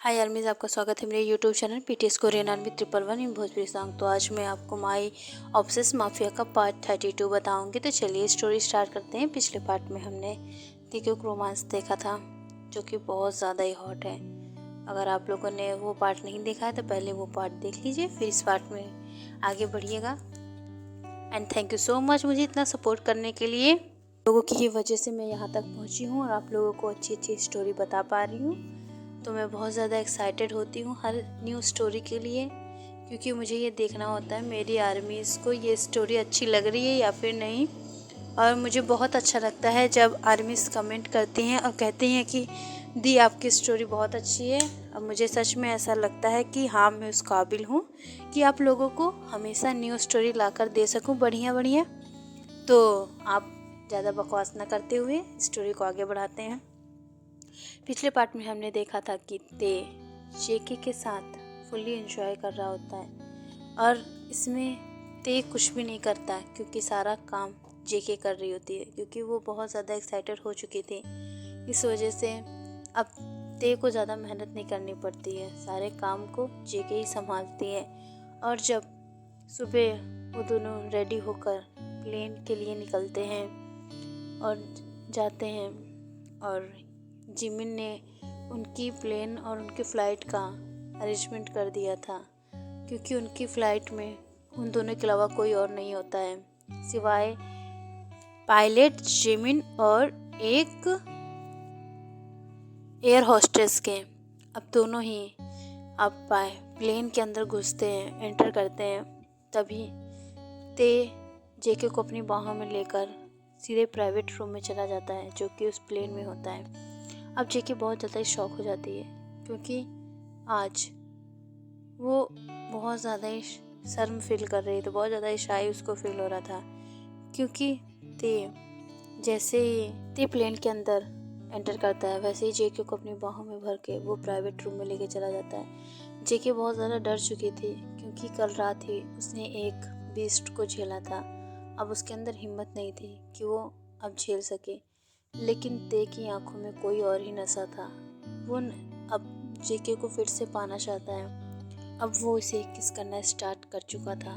हाय आर्मीज, आपका स्वागत है मेरे YouTube channel PTS Korean army 111 इन भोजपुरी सॉन्ग। तो आज मैं आपको माई ऑब्सेस माफिया का पार्ट 32 बताऊंगी। तो चलिए स्टोरी स्टार्ट करते हैं। पिछले पार्ट में हमने तीक्योक रोमांस देखा था, जो कि बहुत ज़्यादा ही हॉट है। अगर आप लोगों ने वो पार्ट नहीं देखा है तो पहले वो पार्ट देख लीजिए, फिर इस पार्ट में आगे बढ़िएगा। And thank you so much मुझे इतना सपोर्ट करने के लिए। लोगों की वजह से मैं यहाँ तक पहुँची हूँ और आप लोगों को अच्छी अच्छी स्टोरी बता पा रही हूँ। तो मैं बहुत ज़्यादा एक्साइटेड होती हूँ हर न्यू स्टोरी के लिए, क्योंकि मुझे ये देखना होता है मेरी आर्मीज़ को ये स्टोरी अच्छी लग रही है या फिर नहीं। और मुझे बहुत अच्छा लगता है जब आर्मीज़ कमेंट करती हैं और कहती हैं कि दी आपकी स्टोरी बहुत अच्छी है। अब मुझे सच में ऐसा लगता है कि हाँ, मैं उस काबिल हूँ कि आप लोगों को हमेशा न्यू स्टोरी लाकर दे सकूँ बढ़िया बढ़िया। तो आप ज़्यादा बकवास ना करते हुए स्टोरी को आगे बढ़ाते हैं। पिछले पार्ट में हमने देखा था कि ते जेके के साथ फुल्ली एंजॉय कर रहा होता है और इसमें ते कुछ भी नहीं करता, क्योंकि सारा काम जेके कर रही होती है, क्योंकि वो बहुत ज़्यादा एक्साइटेड हो चुकी थी। इस वजह से अब ते को ज़्यादा मेहनत नहीं करनी पड़ती है, सारे काम को जेके ही संभालती है। और जब सुबह वो दोनों रेडी होकर प्लेन के लिए निकलते हैं और जाते हैं, और जिमिन ने उनकी प्लेन और उनकी फ़्लाइट का अरेंजमेंट कर दिया था, क्योंकि उनकी फ़्लाइट में उन दोनों के अलावा कोई और नहीं होता है सिवाय पायलट जिमिन और एक एयर होस्टेस के। अब दोनों ही अब प्लेन के अंदर घुसते हैं, एंटर करते हैं। तभी ते जेके को अपनी बाहों में लेकर सीधे प्राइवेट रूम में चला जाता है, जो कि उस प्लेन में होता है। अब जेके बहुत ज़्यादा ही शॉक हो जाती है, क्योंकि आज वो बहुत ज़्यादा ही शर्म फील कर रही थी, बहुत ज़्यादा ही शाई उसको फील हो रहा था, क्योंकि जैसे ही ते प्लेन के अंदर एंटर करता है, वैसे ही जेके को अपनी बाहों में भर के वो प्राइवेट रूम में लेके चला जाता है। जेके बहुत ज़्यादा डर चुकी थी, क्योंकि कल रात ही उसने एक बीस्ट को झेला था। अब उसके अंदर हिम्मत नहीं थी कि वो अब झेल सके, लेकिन ते की आंखों में कोई और ही नशा था। वो अब जेके को फिर से पाना चाहता है। अब वो इसे किस करना स्टार्ट कर चुका था।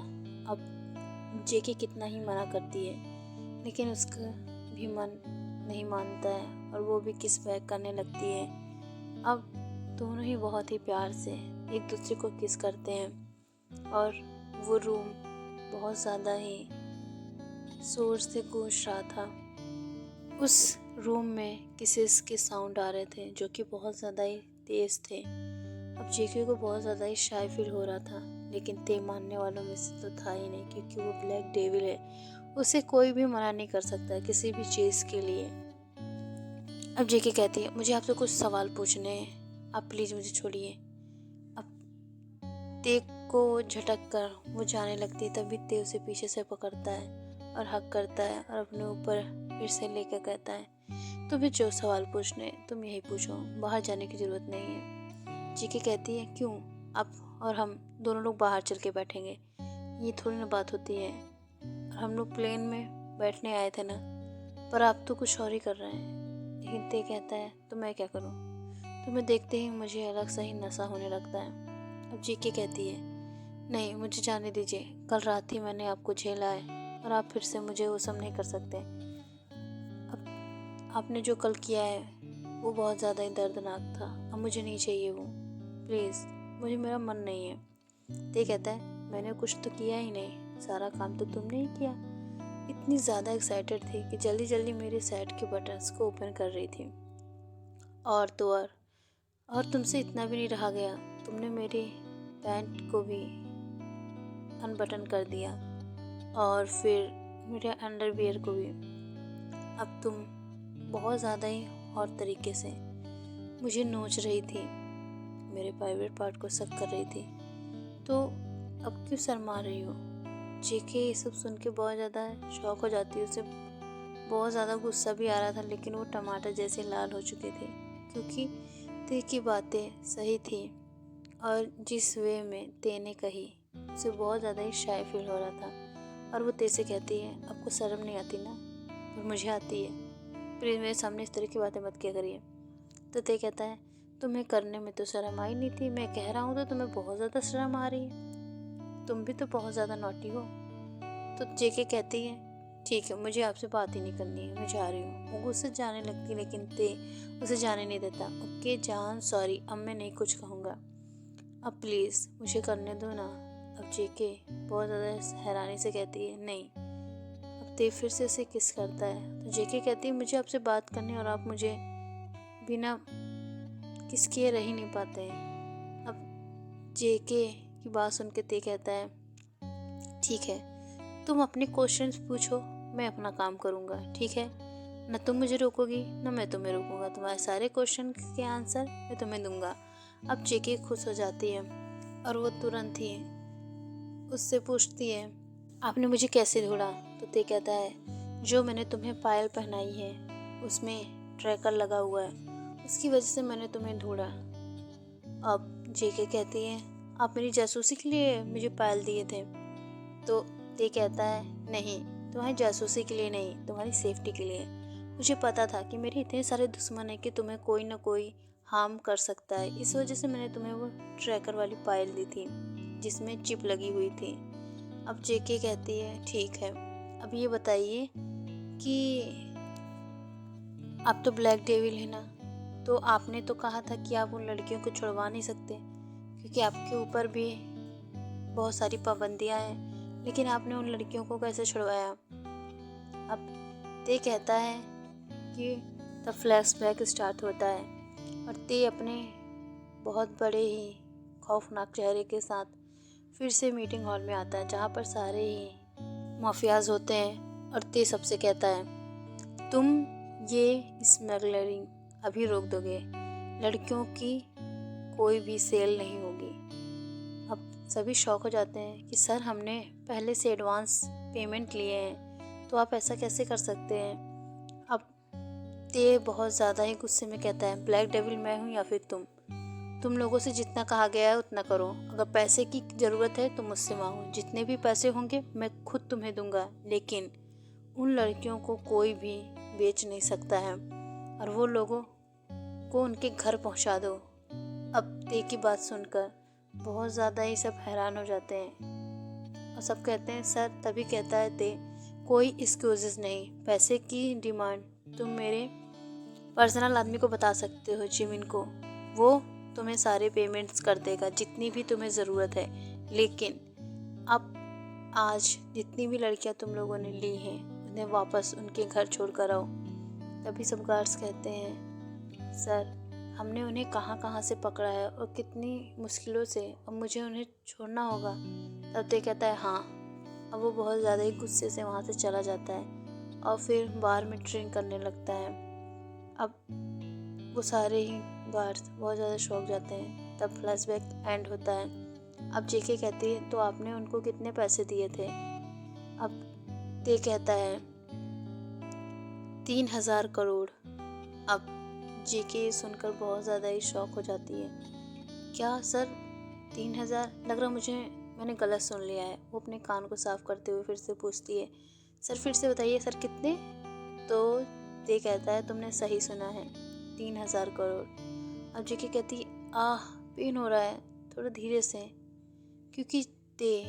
अब जेके कितना ही मना करती है, लेकिन उसका भी मन नहीं मानता है और वो भी किस बैक करने लगती है। अब दोनों ही बहुत ही प्यार से एक दूसरे को किस करते हैं और वो रूम बहुत ज़्यादा ही शोर से गूंज रहा था। उस रूम में किसेस के साउंड आ रहे थे, जो कि बहुत ज़्यादा ही तेज़ थे। अब जेके को बहुत ज़्यादा ही शाय फील हो रहा था, लेकिन ते मानने वालों में से तो था ही नहीं, क्योंकि वो ब्लैक डेविल है। उसे कोई भी मना नहीं कर सकता किसी भी चीज़ के लिए। अब जेके कहती है, मुझे आपसे कुछ सवाल पूछने हैं, आप प्लीज़ मुझे छोड़िए। अब ते को झटक कर वो जाने लगती है, तभी ते उसे पीछे से पकड़ता है और हक करता है और अपने ऊपर फिर से लेकर कहता है, तुम्हें जो सवाल पूछने तुम यही पूछो, बाहर जाने की ज़रूरत नहीं है। जेके कहती है, क्यों? आप और हम दोनों लोग बाहर चल के बैठेंगे, ये थोड़ी ना बात होती है। और हम लोग प्लेन में बैठने आए थे ना, पर आप तो कुछ और ही कर रहे हैं। लेकिन ते कहता है, तो मैं क्या करूँ? तुम्हें देखते ही मुझे अलग सा ही नशा होने लगता है। अब जेके कहती है, नहीं, मुझे जाने दीजिए, कल रात ही मैंने आपको झेला है और आप फिर से मुझे वो सब नहीं कर सकते। अब आपने जो कल किया है वो बहुत ज़्यादा ही दर्दनाक था, अब मुझे नहीं चाहिए वो, प्लीज़, मुझे मेरा मन नहीं है। ते कहता है, मैंने कुछ तो किया ही नहीं, सारा काम तो तुमने ही किया। इतनी ज़्यादा एक्साइटेड थी कि जल्दी जल्दी मेरे सेट के बटन्स को ओपन कर रही थी। और तो और तुमसे इतना भी नहीं रहा गया, तुमने मेरे पैंट को भी अनबटन कर दिया और फिर मेरे अंडरवियर को भी। अब तुम बहुत ज़्यादा ही और तरीके से मुझे नोच रही थी, मेरे प्राइवेट पार्ट को सक कर रही थी, तो अब क्यों शर्मा रही हो? जेके ये सब सुन के बहुत ज़्यादा शॉक हो जाती है। उसे बहुत ज़्यादा गुस्सा भी आ रहा था, लेकिन वो टमाटर जैसे लाल हो चुके थे, क्योंकि ते की बातें सही थी और जिस वे में ते ने कही उसे बहुत ज़्यादा ही शाय फील हो रहा था। और वो ते से कहती है, आपको शर्म नहीं आती ना? और मुझे आती है, प्लीज़ मेरे सामने इस तरह की बातें मत किया करिए। तो ते कहता है, तुम्हें करने में तो शर्म आई नहीं थी, मैं कह रहा हूँ तो तुम्हें बहुत ज़्यादा शर्म आ रही है, तुम भी तो बहुत ज़्यादा नॉटी हो। तो जेके कहती है ठीक है, मुझे आपसे बात ही नहीं करनी है, मैं जा रही हूँ। वो गुस्से जाने लगती लेकिन ते उसे जाने नहीं देता। ओके जान, सॉरी, अब मैं नहीं कुछ कहूँगा, अब प्लीज़ मुझे करने दो ना। अब जेके बहुत ज़्यादा हैरानी से कहती है नहीं। अब ते फिर से उसे किस करता है तो जेके कहती है मुझे आपसे बात करनी है और आप मुझे बिना किस किए रह ही नहीं पाते हैं। अब जेके की बात सुन के ते कहता है ठीक है, तुम अपने क्वेश्चंस पूछो, मैं अपना काम करूँगा, ठीक है। न तुम मुझे रोकोगी न मैं तुम्हें रोकूंगा, तुम्हारे सारे क्वेश्चन के आंसर मैं तुम्हें दूंगा। अब जेके खुश हो जाती है और वो तुरंत ही उससे पूछती है आपने मुझे कैसे ढूंढा। तो ते कहता है जो मैंने तुम्हें पायल पहनाई है उसमें ट्रैकर लगा हुआ है, उसकी वजह से मैंने तुम्हें ढूंढा। अब जेके कहती है आप मेरी जासूसी के लिए मुझे पायल दिए थे। तो ते कहता है नहीं, तुम्हारी जासूसी के लिए नहीं, तुम्हारी सेफ्टी के लिए। मुझे पता था कि मेरे इतने सारे दुश्मन हैं कि तुम्हें कोई ना कोई हार्म कर सकता है, इस वजह से मैंने तुम्हें वो ट्रैकर वाली पायल दी थी जिसमें चिप लगी हुई थी। अब जेके कहती है ठीक है, अब ये बताइए कि आप तो ब्लैक डेविल है ना, तो आपने तो कहा था कि आप उन लड़कियों को छुड़वा नहीं सकते क्योंकि आपके ऊपर भी बहुत सारी पाबंदियां हैं, लेकिन आपने उन लड़कियों को कैसे छुड़वाया। अब ते कहता है कि तब फ्लैशबैक स्टार्ट होता है और ते अपने बहुत बड़े ही खौफनाक चेहरे के साथ फिर से मीटिंग हॉल में आता है जहाँ पर सारे ही माफियाज होते हैं। और ते सबसे कहता है तुम ये स्मगलरिंग अभी रोक दोगे, लड़कियों की कोई भी सेल नहीं होगी। अब सभी शॉक हो जाते हैं कि सर हमने पहले से एडवांस पेमेंट लिए हैं, तो आप ऐसा कैसे कर सकते हैं। अब ते बहुत ज़्यादा ही गुस्से में कहता है ब्लैक डेविल मैं हूँ या फिर तुम लोगों से जितना कहा गया है उतना करो, अगर पैसे की ज़रूरत है तो मुझसे मांगो, जितने भी पैसे होंगे मैं खुद तुम्हें दूंगा, लेकिन उन लड़कियों को कोई भी बेच नहीं सकता है और वो लोगों को उनके घर पहुंचा दो। अब ते की बात सुनकर बहुत ज़्यादा ही सब हैरान हो जाते हैं और सब कहते हैं सर। तभी कहता है ते कोई एक्सक्यूजेस नहीं, पैसे की डिमांड तुम मेरे पर्सनल आदमी को बता सकते हो जिमिन को, वो तुम्हें सारे पेमेंट्स कर देगा जितनी भी तुम्हें ज़रूरत है। लेकिन अब आज जितनी भी लड़कियां तुम लोगों ने ली हैं उन्हें वापस उनके घर छोड़ कर आओ। तभी सब गार्ड्स कहते हैं सर हमने उन्हें कहाँ कहाँ से पकड़ा है और कितनी मुश्किलों से, अब मुझे उन्हें छोड़ना होगा। तब ते कहता है हाँ। अब वो बहुत ज़्यादा ही गुस्से से वहाँ से चला जाता है और फिर बार में ड्रिंक करने लगता है। अब वो सारे ही गार्ड्स बहुत ज़्यादा शौक जाते हैं। तब फ्लैशबैक एंड होता है। अब जेके कहती है तो आपने उनको कितने पैसे दिए थे। अब ते कहता है 3,000 करोड़। अब जेके सुनकर बहुत ज़्यादा ही शौक हो जाती है। क्या सर 3,000, लग रहा मुझे मैंने गलत सुन लिया है। वो अपने कान को साफ करते हुए फिर से पूछती है सर फिर से बताइए सर कितने। तो ते कहता है तुमने सही सुना है 3,000 करोड़। अब जेके कहती आह पेन हो रहा है, थोड़ा धीरे से, क्योंकि ते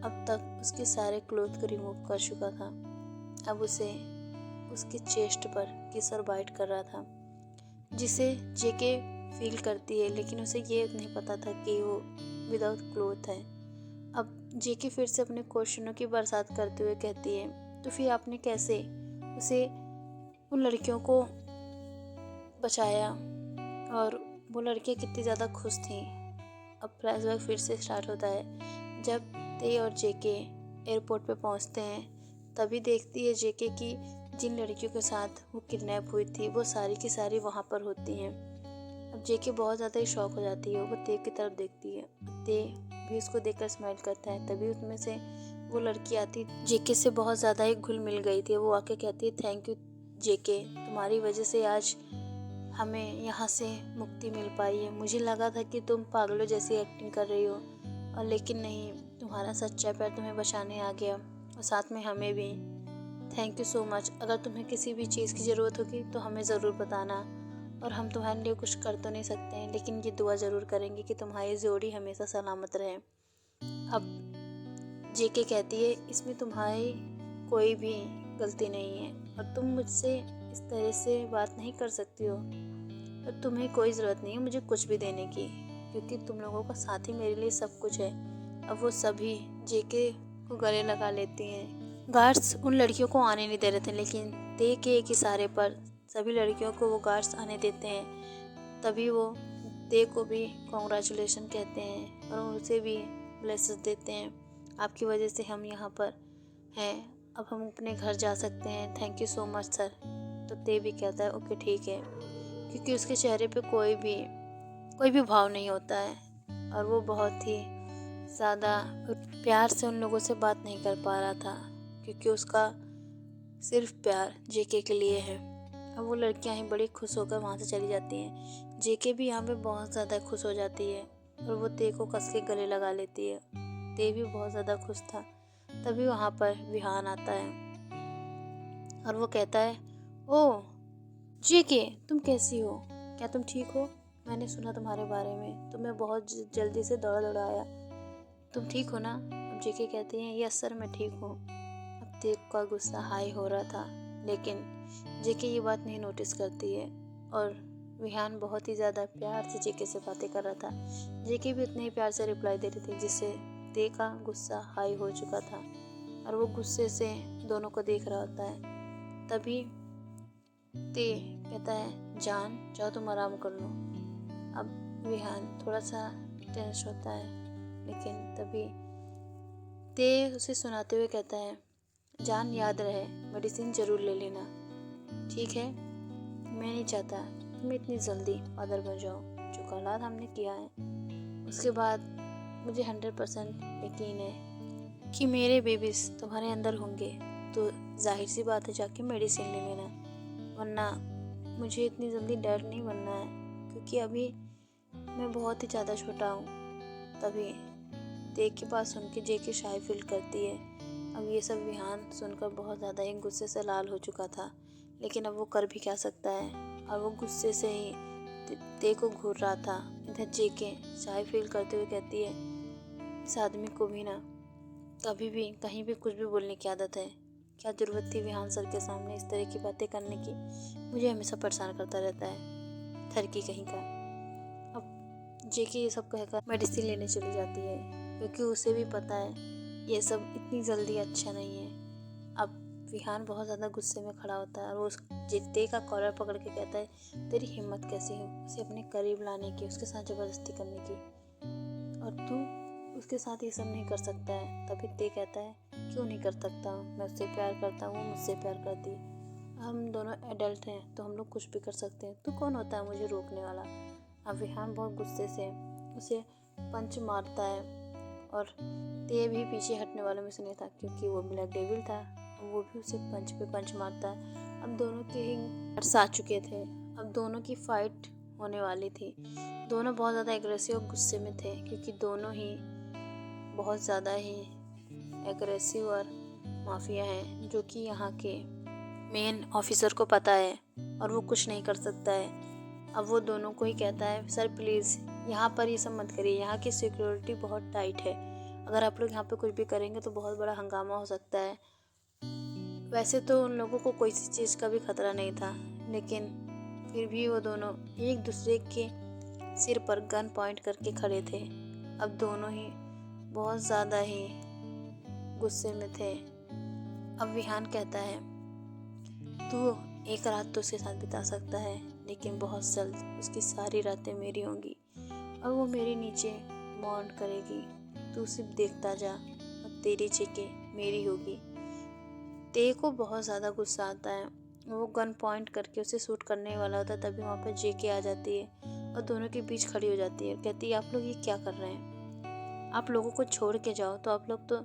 अब तक उसके सारे क्लोथ को रिमूव कर चुका था। अब उसे उसके चेस्ट पर किस और बाइट कर रहा था जिसे जेके फील करती है, लेकिन उसे ये नहीं पता था कि वो विदाउट क्लोथ है। अब जेके फिर से अपने क्वेश्चनों की बरसात करते हुए कहती है तो फिर आपने कैसे उसे उन लड़कियों को बचाया और वो लड़कियाँ कितनी ज़्यादा खुश थीं। अब फ्लैशबैक फिर से स्टार्ट होता है। जब ते और जेके एयरपोर्ट पे पहुंचते हैं तभी देखती है जेके कि जिन लड़कियों के साथ वो किडनैप हुई थी वो सारी की सारी वहाँ पर होती हैं। अब जेके बहुत ज़्यादा ही शॉक हो जाती है, वो ते की तरफ देखती है, ते भी उसको देखकर स्माइल करता है। तभी उसमें से वो लड़की आती जेके से बहुत ज़्यादा ही घुल मिल गई थी। वो आके कहती है थैंक यू जेके, तुम्हारी वजह से आज हमें यहाँ से मुक्ति मिल पाई है। मुझे लगा था कि तुम पागलों जैसी एक्टिंग कर रही हो और लेकिन नहीं, तुम्हारा सच्चा प्यार तुम्हें बचाने आ गया और साथ में हमें भी। Thank you so much. अगर तुम्हें किसी भी चीज़ की ज़रूरत होगी तो हमें ज़रूर बताना। और हम तुम्हारे लिए कुछ कर तो नहीं सकते हैं, लेकिन ये दुआ ज़रूर करेंगे कि तुम्हारी जोड़ी हमेशा सलामत रहे। अब जेके कहती है, इसमें तुम्हारी कोई भी गलती नहीं है और तुम मुझसे इस तरह से बात नहीं कर सकती हो और तुम्हें कोई ज़रूरत नहीं है मुझे कुछ भी देने की, क्योंकि तुम लोगों का साथ ही मेरे लिए सब कुछ है। अब वो सभी जेके को गले लगा लेती हैं। गार्ड्स उन लड़कियों को आने नहीं दे रहे थे, लेकिन ते के एक इशारे पर सभी लड़कियों को वो गार्ड्स आने देते हैं। तभी वो ते को भी कॉन्ग्रेचुलेशन कहते हैं और उसे भी ब्लेसेस देते हैं। आपकी वजह से हम यहाँ पर हैं, अब हम अपने घर जा सकते हैं, thank you so much sir. तो ते भी कहता है ओके ठीक है, क्योंकि उसके चेहरे पे कोई भी भाव नहीं होता है और वो बहुत ही ज़्यादा प्यार से उन लोगों से बात नहीं कर पा रहा था, क्योंकि उसका सिर्फ प्यार जेके के लिए है। अब वो लड़कियां ही बड़ी खुश होकर वहाँ से चली जाती हैं। जेके भी यहाँ पे बहुत ज़्यादा खुश हो जाती है और वो ते को कस के गले लगा लेती है। ते भी बहुत ज़्यादा खुश था। तभी वहाँ पर विहान आता है और वो कहता है, ओह जेके तुम कैसी हो, क्या तुम ठीक हो? मैंने सुना तुम्हारे बारे में, तुम्हें बहुत जल्दी से दौड़ा आया, तुम ठीक हो ना? अब जेके कहती हैं, यस सर मैं ठीक हूँ। अब ते का गुस्सा हाई हो रहा था, लेकिन जेके ये बात नहीं नोटिस करती है और विहान बहुत ही ज़्यादा प्यार से जेके से बातें कर रहा था। जेके भी उतने ही प्यार से रिप्लाई दे रही थी, जिससे ते का गुस्सा हाई हो चुका था और वो गुस्से से दोनों को देख रहा होता है। तभी ते कहता है, जान जाओ तुम आराम कर लो। अब विहान थोड़ा सा टेंस होता है, लेकिन तभी ते उसे सुनाते हुए कहता है, जान याद रहे मेडिसिन ज़रूर ले लेना, ठीक है? मैं नहीं चाहता तुम इतनी जल्दी फादर बन जाओ। जो गलत हमने किया है उसके बाद मुझे 100% यकीन है कि मेरे बेबीज तुम्हारे अंदर होंगे, तो जाहिर सी बात है जाके मेडिसिन ले लेना, वरना मुझे इतनी जल्दी डर नहीं बनना है, क्योंकि अभी मैं बहुत ही ज़्यादा छोटा हूँ। तभी देख के पास सुन के जेके शाय फील करती है। अब ये सब विहान सुनकर बहुत ज़्यादा ही गुस्से से लाल हो चुका था, लेकिन अब वो कर भी क्या सकता है, और वो गुस्से से ही ते को घूर रहा था। इधर जेके शाय फील करते हुए कहती है, इस आदमी को भी ना कभी भी कहीं भी कुछ भी बोलने की आदत है, क्या ज़रूरत थी विहान सर के सामने इस तरह की बातें करने की, मुझे हमेशा परेशान करता रहता है थरकी कहीं का। अब जेके ये सब कहकर मेडिसिन लेने चली जाती है, क्योंकि उसे भी पता है ये सब इतनी जल्दी अच्छा नहीं है। अब विहान बहुत ज़्यादा गुस्से में खड़ा होता है और वो उस ते का कॉलर पकड़ के कहता है, तेरी हिम्मत कैसी है उसे अपने करीब लाने की, उसके साथ ज़बरदस्ती करने की, और तू उसके साथ ये सब नहीं कर सकता है। तभी ते कहता है, क्यों नहीं कर सकता, मैं उससे प्यार करता हूँ, वो मुझसे प्यार करती है, हम दोनों एडल्ट हैं तो हम लोग कुछ भी कर सकते हैं, तू कौन होता है मुझे रोकने वाला। अब विहान बहुत गुस्से से उसे पंच मारता है और ते भी पीछे हटने वालों में से नहीं था, क्योंकि वो ब्लैक डेविल था, वो भी उसे पंच पे पंच मारता है। अब दोनों के ही नर्स आ चुके थे, अब दोनों की फाइट होने वाली थी। दोनों बहुत ज़्यादा एग्रेसिव और गुस्से में थे, क्योंकि दोनों ही बहुत ज़्यादा ही एग्रेसिव और माफिया हैं, जो कि यहाँ के मेन ऑफिसर को पता है और वो कुछ नहीं कर सकता है। अब वो दोनों को ही कहता है, सर प्लीज़ यहाँ पर ये सब मत करिए, यहाँ की सिक्योरिटी बहुत टाइट है, अगर आप लोग यहाँ पे कुछ भी करेंगे तो बहुत बड़ा हंगामा हो सकता है। वैसे तो उन लोगों को कोई सी चीज़ का भी खतरा नहीं था, लेकिन फिर भी वो दोनों एक दूसरे के सिर पर गन पॉइंट करके खड़े थे। अब दोनों ही बहुत ज़्यादा ही गुस्से में थे। अब विहान कहता है, तू एक रात तो उसके साथ बिता सकता है, लेकिन बहुत जल्द उसकी सारी रातें मेरी होंगी और वो मेरे नीचे मौन करेगी, तू सिर्फ देखता जा और तेरी जेके मेरी होगी। ते को बहुत ज़्यादा गुस्सा आता है, वो गन पॉइंट करके उसे शूट करने वाला होता है, तभी वहाँ पर जेके आ जाती है और दोनों के बीच खड़ी हो जाती है। कहती है, आप लोग ये क्या कर रहे हैं, आप लोगों को छोड़ के जाओ, तो आप लोग तो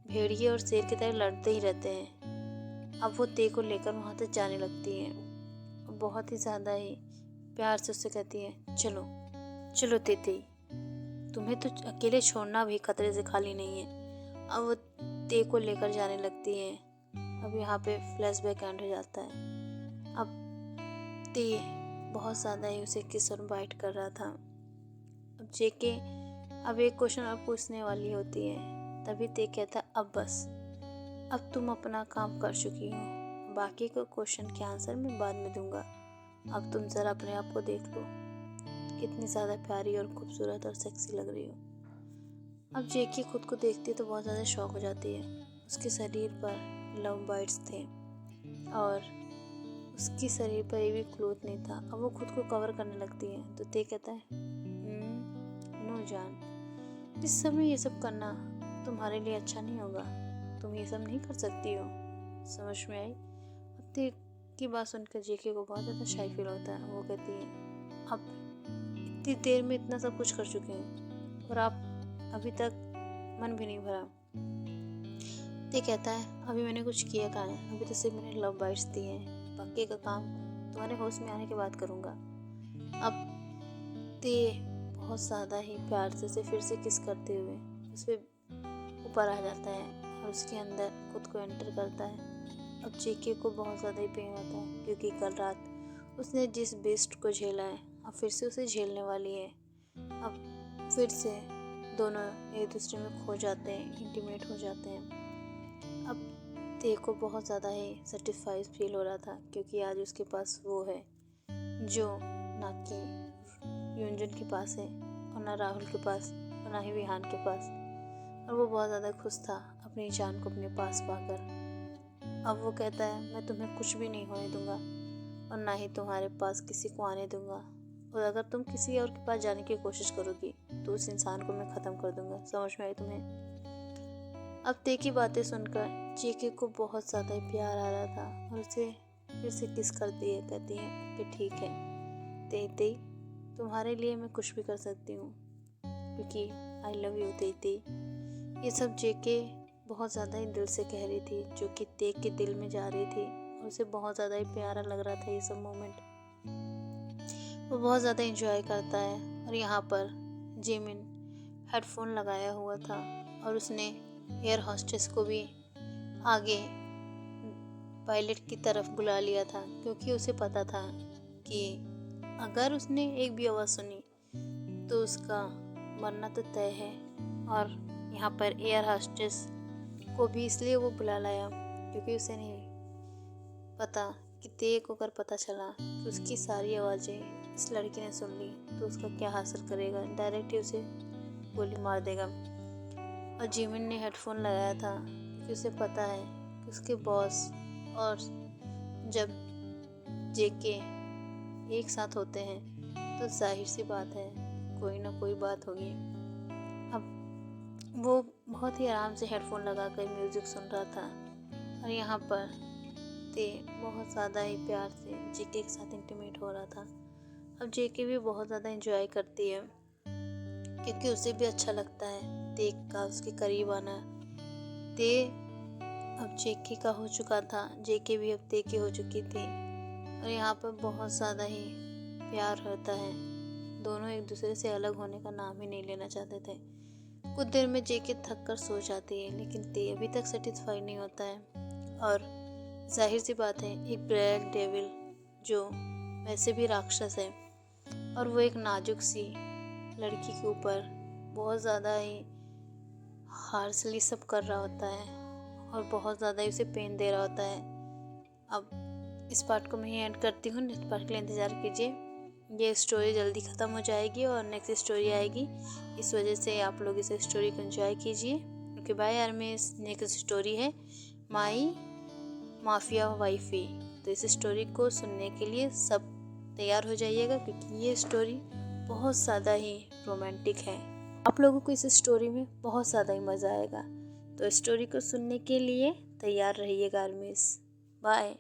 भेड़िए और शेर की तरह लड़ते ही रहते हैं। अब वो ते को लेकर वहाँ तक जाने लगती है, बहुत ही ज़्यादा ही प्यार से उससे कहती है, चलो चलो ते, तुम्हें तो अकेले छोड़ना भी खतरे से खाली नहीं है। अब वो ते को लेकर जाने लगती है। अब यहाँ पे फ्लैशबैक एंड हो जाता है। अब ते बहुत ज़्यादा ही उसे किस और बाइट कर रहा था। अब जेके अब एक क्वेश्चन और पूछने वाली होती है, तभी ते कहता अब बस, अब तुम अपना काम कर चुकी हो, बाकी को क्वेश्चन के आंसर मैं बाद में दूंगा। अब तुम ज़रा अपने आप को देख लो, कितनी ज़्यादा प्यारी और खूबसूरत और सेक्सी लग रही हो। अब जेके खुद को देखती तो बहुत ज़्यादा शॉक हो जाती है। उसके शरीर पर लव बाइट्स थे और उसकी शरीर पर ये भी क्लोथ नहीं था। अब वो खुद को कवर करने लगती है तो ते कहता है नो जान, इस समय ये सब करना तुम्हारे लिए अच्छा नहीं होगा, तुम ये सब नहीं कर सकती हो। समझ में आई? अब ते की बात सुनकर जेके को बहुत ज़्यादा शाई फील होता है। वो कहती है अब इतनी देर में इतना सब कुछ कर चुके हैं और आप अभी तक मन भी नहीं भरा। ते कहता है अभी मैंने कुछ किया कहाँ है, अभी तो सिर्फ मैंने लव बाइट्स दी हैं, बाकी का काम तुम्हारे होश में आने के बाद करूँगा। अब ते बहुत ज़्यादा ही प्यार से उसे फिर से किस करते हुए उस पर ऊपर आ जाता है और उसके अंदर खुद को एंटर करता है। अब जेके को बहुत ज़्यादा ही पेन होता है क्योंकि कल रात उसने जिस बेस्ट को झेला है अब फिर से उसे झेलने वाली है। अब फिर से दोनों एक दूसरे में खो जाते हैं, इंटीमेट हो जाते हैं। अब ते को बहुत ज़्यादा ही सेटिस्फाइड फील हो रहा था क्योंकि आज उसके पास वो है जो ना कि युंजन के पास है और ना राहुल के पास और ना ही विहान के पास। और वो बहुत ज़्यादा खुश था अपनी जान को अपने पास पाकर। अब वो कहता है मैं तुम्हें कुछ भी नहीं होने दूंगा और ना ही तुम्हारे पास किसी को आने दूंगा, और अगर तुम किसी और के पास जाने की कोशिश करोगी तो उस इंसान को मैं ख़त्म कर दूंगा। समझ में आई तुम्हें? अब ते की बातें सुनकर जेके को बहुत ज़्यादा ही प्यार आ रहा था और उसे फिर से किस करती है, कहती है ओके ठीक है ते, तुम्हारे लिए मैं कुछ भी कर सकती हूँ क्योंकि आई लव यू ते। ये सब जेके बहुत ज़्यादा ही दिल से कह रही थी, जो कि ते के दिल में जा रही थी और उसे बहुत ज़्यादा ही प्यारा लग रहा था ये सब मोमेंट। वो बहुत ज़्यादा इंजॉय करता है और यहाँ पर जिमिन हेडफोन लगाया हुआ था और उसने एयर हॉस्टेस को भी आगे पायलट की तरफ बुला लिया था क्योंकि उसे पता था कि अगर उसने एक भी आवाज़ सुनी तो उसका मरना तो तय है। और यहाँ पर एयर हॉस्टेस को भी इसलिए वो बुला लाया क्योंकि उसे नहीं पता कि ते को अगर पता चला कि उसकी सारी आवाज़ें इस लड़की ने सुन ली तो उसका क्या हासिल करेगा, डायरेक्ट ही उसे गोली मार देगा। और जिमिन ने हेडफोन लगाया था क्योंकि उसे पता है कि उसके बॉस और जब जेके एक साथ होते हैं तो जाहिर सी बात है कोई ना कोई बात होगी। अब वो बहुत ही आराम से हेडफोन लगाकर म्यूज़िक सुन रहा था और यहाँ पर ते बहुत ज़्यादा ही प्यार से जेके के साथ इंटीमेट हो रहा था। अब जेके भी बहुत ज़्यादा इंजॉय करती है क्योंकि उसे भी अच्छा लगता है ते का उसके करीब आना। ते अब जेके का हो चुका था, जेके भी अब ते की हो चुकी थी और यहाँ पर बहुत ज़्यादा ही प्यार होता है। दोनों एक दूसरे से अलग होने का नाम ही नहीं लेना चाहते थे। कुछ देर में जेके थक कर सो जाती है लेकिन ते अभी तक सेटिस्फाई नहीं होता है। और जाहिर सी बात है एक ब्लैक डेविल जो वैसे भी राक्षस है और वो एक नाजुक सी लड़की के ऊपर बहुत ज़्यादा ही हार्शली सब कर रहा होता है और बहुत ज़्यादा ही उसे पेन दे रहा होता है। अब इस पार्ट को मैं ही एंड करती हूँ, नेक्स्ट पार्ट के लिए इंतज़ार कीजिए। ये स्टोरी जल्दी ख़त्म हो जाएगी और नेक्स्ट स्टोरी आएगी, इस वजह से आप लोग इस स्टोरी को एंजॉय कीजिए। ओके बाय यार, में नेक्स्ट स्टोरी है माई माफिया वाइफी। तो इस स्टोरी को सुनने के लिए सब तैयार हो जाइएगा क्योंकि ये स्टोरी बहुत ज़्यादा ही रोमांटिक है। आप लोगों को इस स्टोरी में बहुत ज़्यादा ही मज़ा आएगा, तो स्टोरी को सुनने के लिए तैयार रहिएगा आर्मीज़। बाय।